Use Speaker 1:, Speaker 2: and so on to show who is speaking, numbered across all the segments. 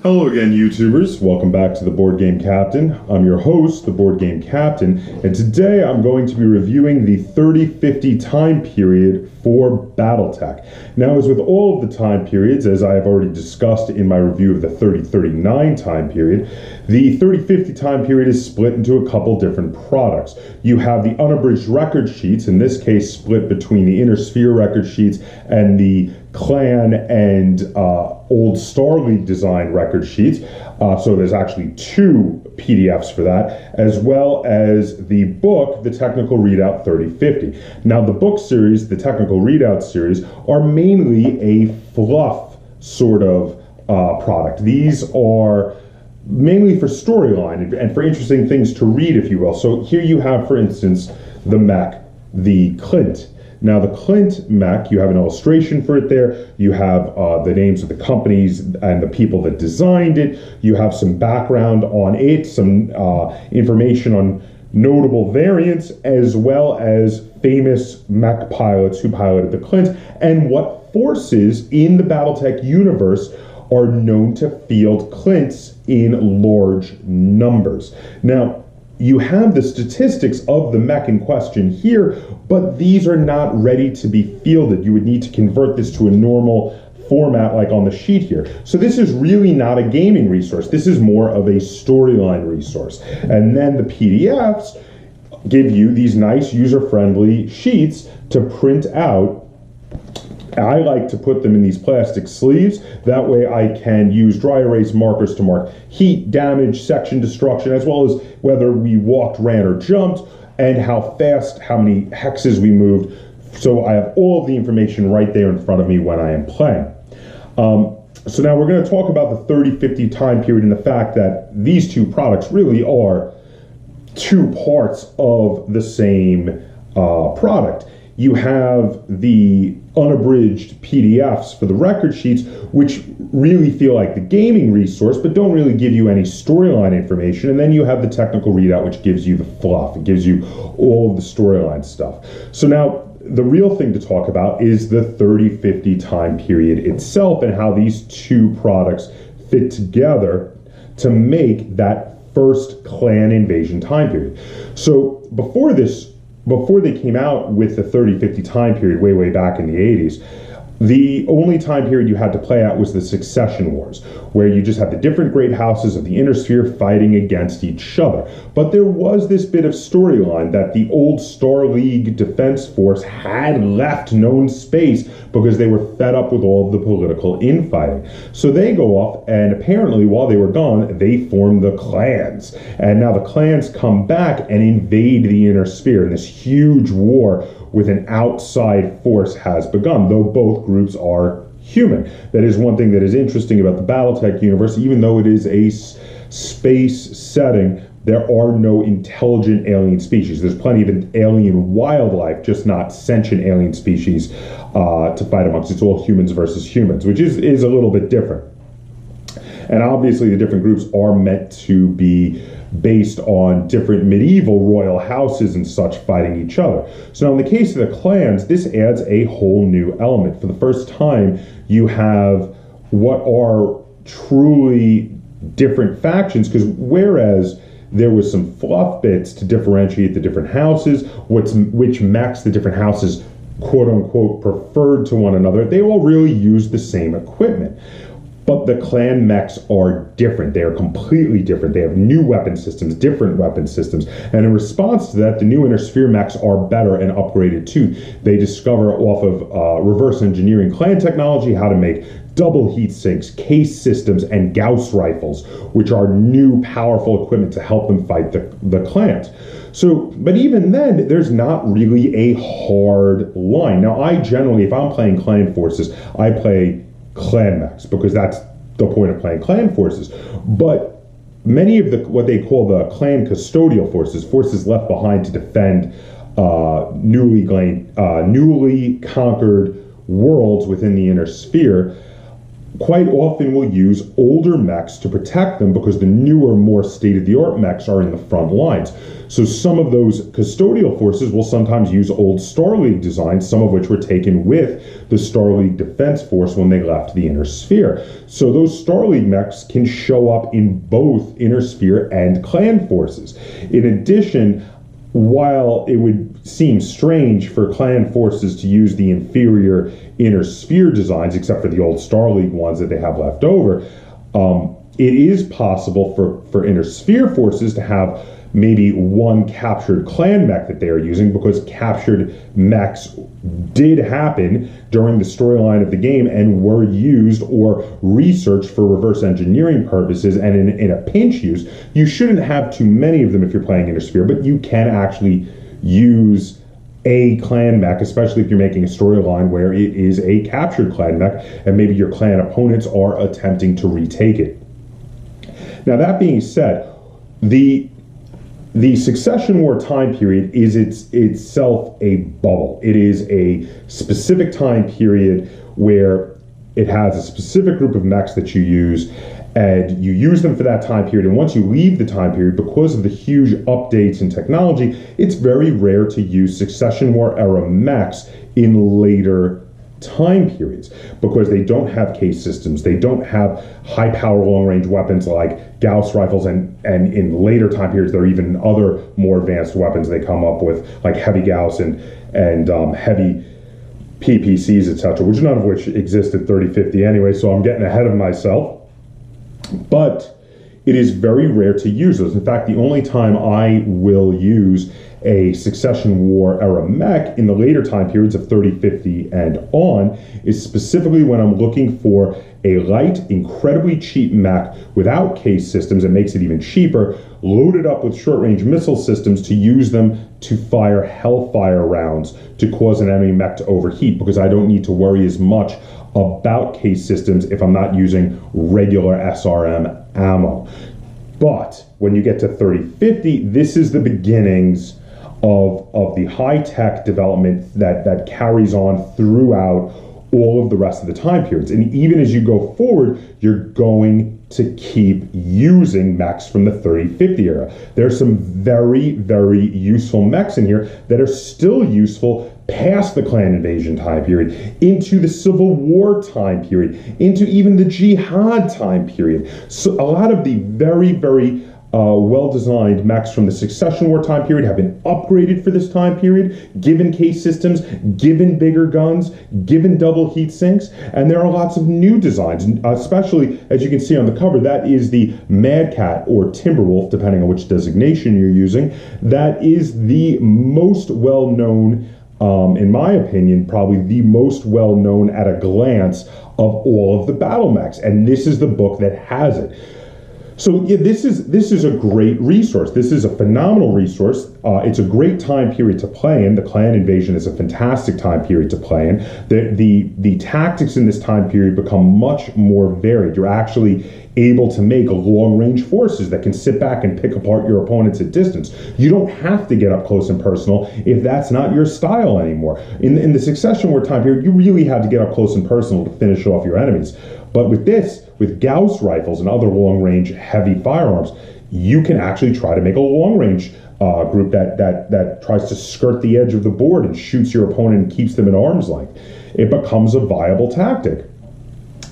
Speaker 1: Hello again, YouTubers. Welcome back to the Board Game Captain. I'm your host, the Board Game Captain, and today I'm going to be reviewing the 3050 time period for Battletech. Now, as with all of the time periods, as I have already discussed in my review of the 3039 time period, the 3050 time period is split into a couple different products. You have the unabridged record sheets, in this case split between the Inner Sphere record sheets and the Clan and Old Star League design record sheets. So there's actually two PDFs for that, as well as the book, the Technical Readout 3050. Now, the book series, the Technical Readout series, are mainly a fluff sort of product. These are mainly for storyline and for interesting things to read, if you will. So here you have, for instance, the mech, the Clint. Now, the Clint mech, you have an illustration for it there. You have the names of the companies and the people that designed it. You have some background on it, some information on notable variants, as well as famous mech pilots who piloted the Clint, and what forces in the Battletech universe are known to field Clints in large numbers. Now, you have the statistics of the mech in question here, but these are not ready to be fielded. You would need to convert this to a normal format like on the sheet here. So this is really not a gaming resource. This is more of a storyline resource. And then the PDFs give you these nice user-friendly sheets to print out. I like to put them in these plastic sleeves. That way I can use dry erase markers to mark heat, damage, section destruction, as well as whether we walked, ran, or jumped, and how fast, how many hexes we moved. So I have all of the information right there in front of me when I am playing. So now we're going to talk about the 3050 time period and the fact that these two products really are two parts of the same product. You have the unabridged PDFs for the record sheets, which really feel like the gaming resource, but don't really give you any storyline information. And then you have the technical readout, which gives you the fluff. It gives you all of the storyline stuff. So now, the real thing to talk about is the 3050 time period itself and how these two products fit together to make that first clan invasion time period. So before they came out with the 3050 time period way back in the 80s, the only time period you had to play out was the Succession Wars, where you just had the different great houses of the Inner Sphere fighting against each other. But there was this bit of storyline that the Old Star League Defense Force had left known space because they were fed up with all of the political infighting. So they go off, and apparently while they were gone, they formed the clans. And now the clans come back and invade the Inner Sphere, and this huge war with an outside force has begun, though both groups are human. That is one thing that is interesting about the Battletech universe. Even though it is a space setting, there are no intelligent alien species. There's plenty of alien wildlife, just not sentient alien species to fight amongst. It's all humans versus humans, which is a little bit different. And obviously the different groups are meant to be based on different medieval royal houses and such fighting each other. So now in the case of the clans, this adds a whole new element. For the first time, you have what are truly different factions, because whereas there was some fluff bits to differentiate the different houses, which mechs the different houses quote unquote preferred to one another, they all really used the same equipment. But the clan mechs are different. They are completely different. They have new weapon systems, different weapon systems. And in response to that, the new Inner Sphere mechs are better and upgraded too. They discover off of reverse engineering clan technology how to make double heat sinks, case systems, and Gauss rifles, which are new powerful equipment to help them fight the clans. So, but even then, there's not really a hard line. Now, I generally, if I'm playing clan forces, I play clan mechs because that's the point of playing clan forces. But many of the what they call the clan custodial forces left behind to defend newly conquered worlds within the Inner Sphere, quite often will use older mechs to protect them because the newer, more state-of-the-art mechs are in the front lines. So some of those custodial forces will sometimes use old Star League designs, some of which were taken with the Star League Defense Force when they left the Inner Sphere. So those Star League mechs can show up in both Inner Sphere and Clan forces. In addition, while it would seem strange for Clan forces to use the inferior Inner Sphere designs, except for the old Star League ones that they have left over, it is possible for Inner Sphere forces to have maybe one captured Clan mech that they are using, because captured mechs did happen during the storyline of the game and were used or researched for reverse engineering purposes, and in a pinch use. You shouldn't have too many of them if you're playing Inner Sphere, but you can actually use a Clan mech, especially if you're making a storyline where it is a captured Clan mech and maybe your Clan opponents are attempting to retake it. Now, that being said, the Succession War time period is itself a bubble. It is a specific time period where it has a specific group of mechs that you use, and you use them for that time period. And once you leave the time period, because of the huge updates in technology, it's very rare to use Succession War era mechs in later time periods, because they don't have case systems, they don't have high power long range weapons like Gauss rifles, and in later time periods there are even other more advanced weapons they come up with, like heavy Gauss and heavy PPCs, etc., which none of which exist at 3050 anyway, so I'm getting ahead of myself. But it is very rare to use those. In fact, the only time I will use a Succession War era mech in the later time periods of 3050 and on is specifically when I'm looking for a light, incredibly cheap mech without case systems. It makes it even cheaper, loaded up with short-range missile systems to use them to fire Hellfire rounds to cause an enemy mech to overheat, because I don't need to worry as much about case systems if I'm not using regular SRM ammo. But when you get to 3050, this is the beginnings of the high-tech development that carries on throughout all of the rest of the time periods. And even as you go forward, you're going to keep using mechs from the 3050 era. There's some very, very useful mechs in here that are still useful past the Clan invasion time period, into the Civil War time period, into even the Jihad time period. So a lot of the very, very well-designed mechs from the Succession War time period have been upgraded for this time period, given case systems, given bigger guns, given double heat sinks, and there are lots of new designs, especially, as you can see on the cover, that is the Mad Cat, or Timberwolf, depending on which designation you're using. That is the most well-known, in my opinion, probably the most well-known at a glance of all of the battle mechs, and this is the book that has it. So yeah, this is a great resource. This is a phenomenal resource. It's a great time period to play in. The Clan invasion is a fantastic time period to play in. The tactics in this time period become much more varied. You're actually able to make long-range forces that can sit back and pick apart your opponents at distance. You don't have to get up close and personal if that's not your style anymore. In the Succession War time period, you really had to get up close and personal to finish off your enemies. But with this, with Gauss rifles and other long-range heavy firearms, you can actually try to make a long-range group that tries to skirt the edge of the board and shoots your opponent and keeps them at arm's length. It becomes a viable tactic.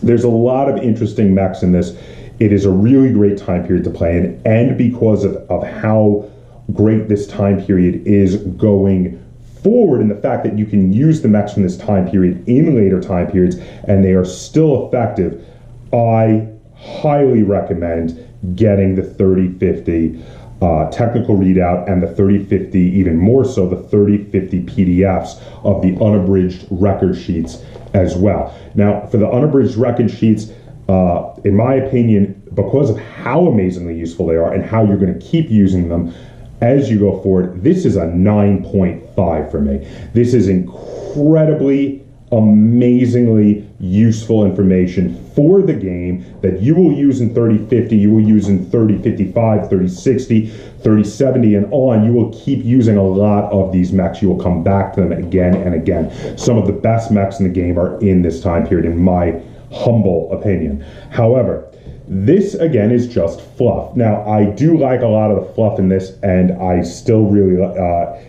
Speaker 1: There's a lot of interesting mechs in this. It is a really great time period to play in, and because of how great this time period is going forward, and the fact that you can use the mechs from this time period in later time periods and they are still effective, I highly recommend getting the 3050 technical readout and the 3050, even more so the 3050 PDFs of the unabridged record sheets as well. Now, for the unabridged record sheets, in my opinion, because of how amazingly useful they are and how you're going to keep using them as you go forward, this is a 9.5 for me. This is incredibly, amazingly useful information for the game that you will use in 3050, you will use in 3055, 3060, 3070, and on. You will keep using a lot of these mechs. You will come back to them again and again. Some of the best mechs in the game are in this time period, in my humble opinion. However, this again is just fluff. Now, I do like a lot of the fluff in this, and I still really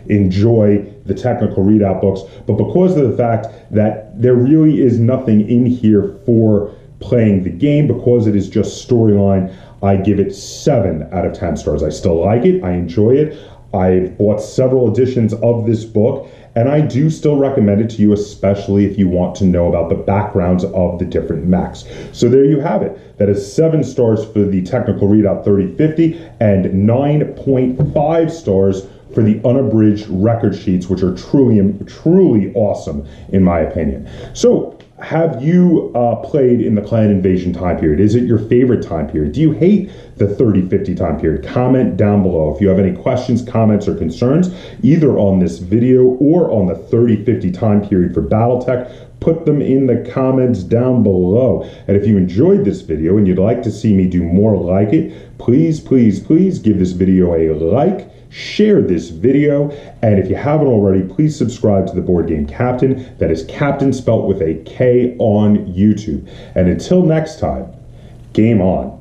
Speaker 1: enjoy the technical readout books, but because of the fact that there really is nothing in here for playing the game, because it is just storyline, I give it 7 out of 10 stars. I still like it. I enjoy it. I've bought several editions of this book, and I do still recommend it to you, especially if you want to know about the backgrounds of the different mechs. So there you have it. That is 7 stars for the technical readout 3050 and 9.5 stars for the unabridged record sheets, which are truly awesome in my opinion. So, have you played in the clan invasion time period? Is it your favorite time period? Do you hate the 3050 time period? Comment down below. If you have any questions, comments, or concerns, either on this video or on the 3050 time period for Battletech, put them in the comments down below. And if you enjoyed this video and you'd like to see me do more like it, please give this video a like, share this video, and if you haven't already, please subscribe to the Board Game Kaptain. That is Kaptain spelt with a K on YouTube. And until next time, game on.